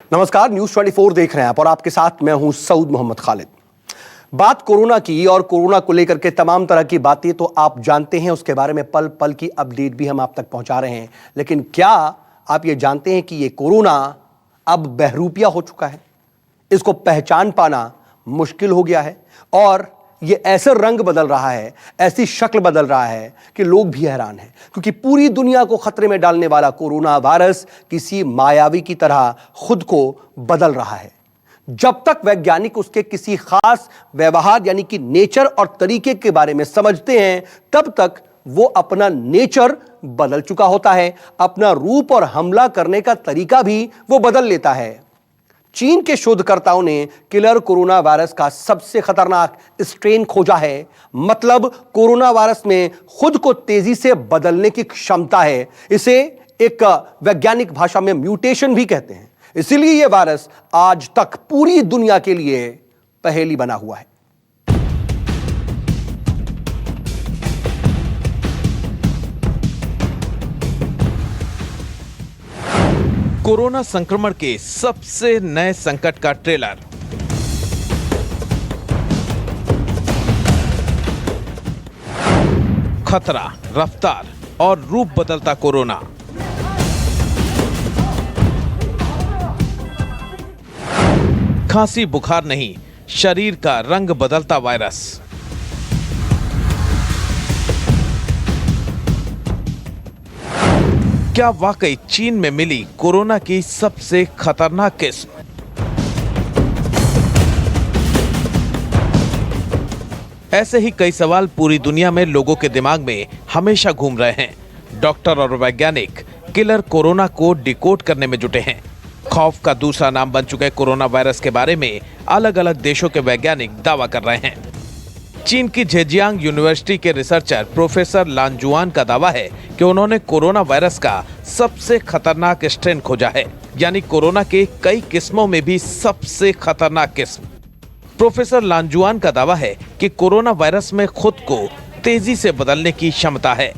नमस्कार, न्यूज 24 देख रहे हैं आप और आपके साथ मैं हूं सऊद मोहम्मद खालिद। बात कोरोना की और कोरोना को लेकर के तमाम तरह की बातें तो आप जानते हैं, उसके बारे में पल पल की अपडेट भी हम आप तक पहुंचा रहे हैं। लेकिन क्या आप ये जानते हैं कि ये कोरोना अब बहरूपिया हो चुका है? इसको पहचान पाना मुश्किल हो गया है और ये ऐसा रंग बदल रहा है, ऐसी शक्ल बदल रहा है कि लोग भी हैरान हैं, क्योंकि पूरी दुनिया को खतरे में डालने वाला कोरोना वायरस किसी मायावी की तरह खुद को बदल रहा है। जब तक वैज्ञानिक उसके किसी खास व्यवहार यानी कि नेचर और तरीके के बारे में समझते हैं, तब तक वो अपना नेचर बदल चुका होता है, अपना रूप और हमला करने का तरीका भी वो बदल लेता है। चीन के शोधकर्ताओं ने किलर कोरोना वायरस का सबसे खतरनाक स्ट्रेन खोजा है। मतलब कोरोना वायरस में खुद को तेजी से बदलने की क्षमता है। इसे एक वैज्ञानिक भाषा में म्यूटेशन भी कहते हैं। इसीलिए यह वायरस आज तक पूरी दुनिया के लिए पहेली बना हुआ है। कोरोना संक्रमण के सबसे नए संकट का ट्रेलर। खतरा, रफ्तार और रूप बदलता कोरोना। खांसी बुखार नहीं, शरीर का रंग बदलता वायरस। क्या वाकई चीन में मिली कोरोना की सबसे खतरनाक किस्म? ऐसे ही कई सवाल पूरी दुनिया में लोगों के दिमाग में हमेशा घूम रहे हैं। डॉक्टर और वैज्ञानिक किलर कोरोना को डिकोड करने में जुटे हैं। खौफ का दूसरा नाम बन चुके कोरोना वायरस के बारे में अलग अलग देशों के वैज्ञानिक दावा कर रहे हैं। चीन की झेजियांग यूनिवर्सिटी के रिसर्चर प्रोफेसर लानजुआन का दावा है कि उन्होंने कोरोना वायरस का सबसे खतरनाक स्ट्रेन खोजा है, यानी कोरोना के कई किस्मों में भी सबसे खतरनाक किस्म। प्रोफेसर लानजुआन का दावा है कि कोरोना वायरस में खुद को तेजी से बदलने की क्षमता है।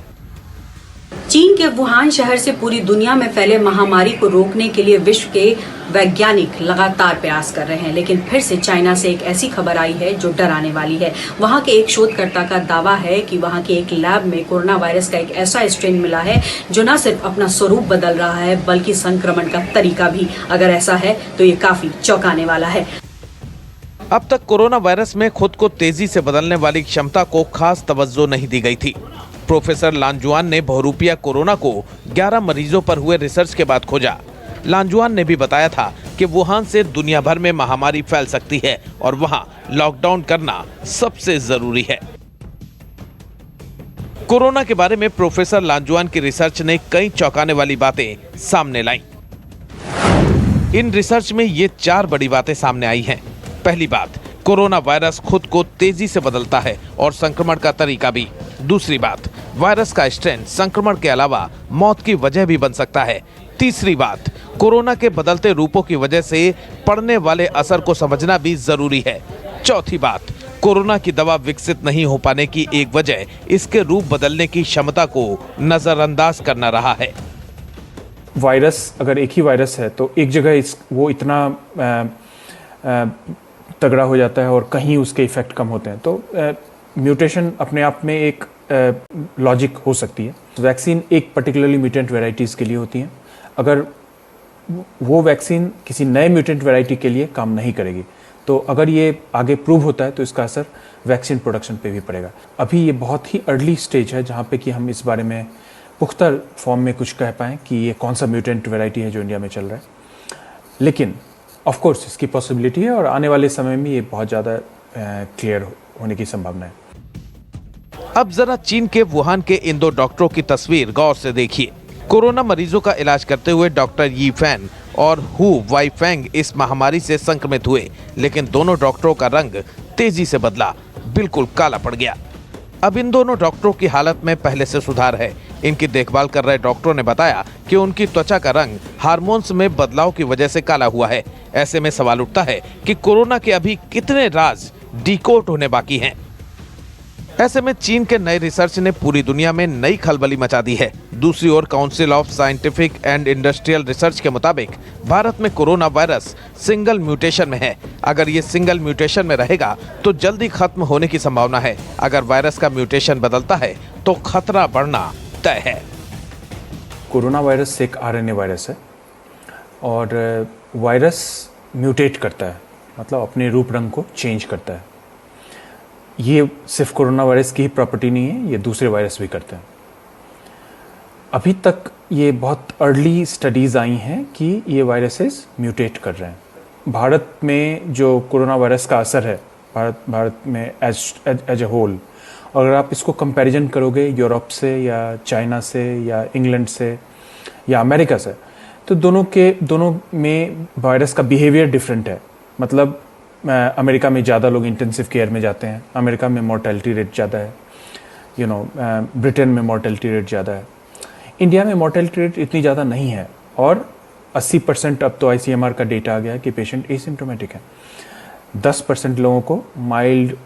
चीन के वुहान शहर से पूरी दुनिया में फैले महामारी को रोकने के लिए विश्व के वैज्ञानिक लगातार प्रयास कर रहे हैं, लेकिन फिर से चाइना से एक ऐसी खबर आई है जो डराने वाली है। वहां के एक शोधकर्ता का दावा है कि वहां के एक लैब में कोरोना वायरस का एक ऐसा स्ट्रेन मिला है जो न सिर्फ अपना स्वरूप बदल रहा है बल्कि संक्रमण का तरीका भी। अगर ऐसा है तो ये काफी चौंकाने वाला है। अब तक कोरोना वायरस में खुद को तेजी से बदलने वाली क्षमता को खास तवज्जो नहीं दी गई थी। प्रोफेसर लानजुआन ने बहुरूपिया कोरोना को 11 मरीजों पर हुए रिसर्च के बाद खोजा। लानजुआन ने भी बताया था कि वुहान से दुनिया भर में महामारी फैल सकती है और वहां लॉकडाउन करना सबसे जरूरी है। कोरोना के बारे में प्रोफेसर लानजुआन की रिसर्च ने कई चौंकाने वाली बातें सामने लाई। इन रिसर्च में ये 4 बड़ी बातें सामने आई हैं। पहली बात, कोरोना वायरस खुद को तेजी से बदलता है और संक्रमण का तरीका भी। दूसरी बात, वायरस का स्ट्रेन संक्रमण के अलावा मौत की वजह भी बन सकता है। तीसरी बात, कोरोना के बदलते रूपों की वजह से पड़ने वाले असर को समझना भी जरूरी है। चौथी बात, कोरोना की दवा विकसित नहीं हो पाने की एक वजह इसके रूप बदलने की क्षमता को नजरअंदाज करना रहा है। वायरस अगर एक ही वायरस है तो एक जगह वो इतना तगड़ा हो जाता है और कहीं उसके इफेक्ट कम होते हैं, तो म्यूटेशन अपने आप में एक लॉजिक हो सकती है। वैक्सीन एक पर्टिकुलरली म्यूटेंट वैरायटीज़ के लिए होती हैं। अगर वो वैक्सीन किसी नए म्यूटेंट वैरायटी के लिए काम नहीं करेगी, तो अगर ये आगे प्रूव होता है तो इसका असर वैक्सीन प्रोडक्शन पे भी पड़ेगा। अभी ये बहुत ही अर्ली स्टेज है जहाँ पे कि हम इस बारे में पुख्ता फॉर्म में कुछ कह पाएँ कि ये कौन सा म्यूटेंट वैरायटी है जो इंडिया में चल रहा है। लेकिन ऑफ कोर्स इसकी पॉसिबिलिटी है और आने वाले समय में ये बहुत ज़्यादा क्लियर होने की संभावना है। अब जरा चीन के वुहान के इन 2 डॉक्टरों की तस्वीर गौर से देखिए। कोरोना मरीजों का इलाज करते हुए डॉक्टर यी फैन और हु वाईफेंग इस महामारी से संक्रमित हुए, लेकिन दोनों डॉक्टरों का रंग तेजी से बदला, बिल्कुल काला पड़ गया। अब इन दोनों डॉक्टरों की हालत में पहले से सुधार है। इनकी देखभाल कर रहे डॉक्टरों ने बताया कि उनकी त्वचा का रंग हार्मोन्स में बदलाव की वजह से काला हुआ है। ऐसे में सवाल उठता है कि कोरोना के अभी कितने राज डिकोड होने बाकी हैं। ऐसे में चीन के नए रिसर्च ने पूरी दुनिया में नई खलबली मचा दी है। दूसरी ओर council of scientific and industrial research के मुताबिक भारत में कोरोना वायरस सिंगल म्यूटेशन में है। अगर ये सिंगल म्यूटेशन में रहेगा तो जल्दी खत्म होने की संभावना है। अगर वायरस का म्यूटेशन बदलता है तो खतरा बढ़ना तय है। कोरोना वायरस एक आरएनए वायरस है और वायरस म्यूटेट करता है, मतलब अपने रूप रंग को चेंज करता है। ये सिर्फ कोरोना वायरस की ही प्रॉपर्टी नहीं है, ये दूसरे वायरस भी करते हैं। अभी तक ये बहुत अर्ली स्टडीज़ आई हैं कि ये वायरसेस म्यूटेट कर रहे हैं। भारत में जो कोरोना वायरस का असर है भारत में एज ए होल, अगर आप इसको कंपैरिजन करोगे यूरोप से या चाइना से या इंग्लैंड से या अमेरिका से, तो दोनों में वायरस का बिहेवियर डिफरेंट है। मतलब अमेरिका में ज़्यादा लोग इंटेंसिव केयर में जाते हैं, अमेरिका में मोर्टेलिटी रेट ज़्यादा है, ब्रिटेन में मोर्टेलिटी रेट ज़्यादा है। इंडिया में मोर्टेलिटी रेट इतनी ज़्यादा नहीं है और 80% अब तो ICMR का डेटा आ गया है कि पेशेंट एसिम्प्टोमेटिक है। 10% लोगों को माइल्ड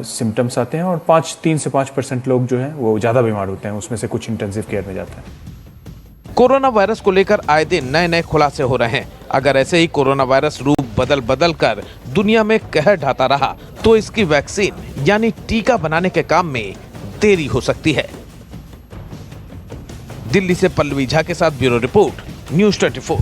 सिम्टम्स आते हैं और 3 से 5% लोग जो हैं वो ज़्यादा बीमार होते हैं, उसमें से कुछ इंटेंसिव केयर में जाते हैं। कोरोना वायरस को लेकर आए दिन नए नए खुलासे हो रहे हैं। अगर ऐसे ही कोरोना वायरस रूप बदल कर दुनिया में कहर ढाता रहा तो इसकी वैक्सीन यानी टीका बनाने के काम में देरी हो सकती है। दिल्ली से पल्लवी झा के साथ ब्यूरो रिपोर्ट, न्यूज़ 24।